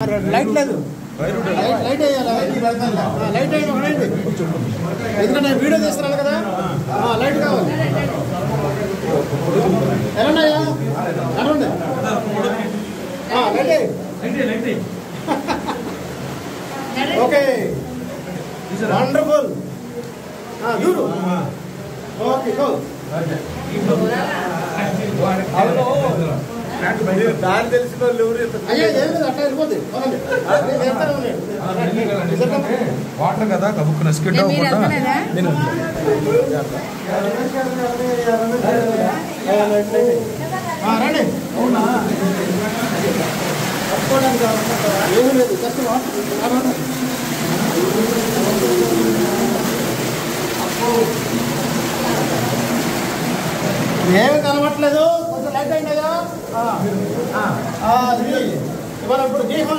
Light లేదు, light వేయాలి, light వేయండి. ఎందుకంటే వీడియో తీస్తున్నాను కదా, లైట్ కావాలి. ఎలాన్నాయా ఎలాండి లైట్ ఓకే వండర్ఫుల్ చూడు ఓకే దాని తెలిసిన వాళ్ళు అయ్యా ఏం లేదు అట్లా వెళ్ళిపోద్ది వాటర్ కదా కబుక్కున స్కిడ్ అవ్వకుండా నేను రండి. అవునా ఏమీ లేదు జస్ట్ ఏమి కనబట్లేదు, కొంచెం లైట్ అయినాయా ఇవాళ ఇప్పుడు దీపం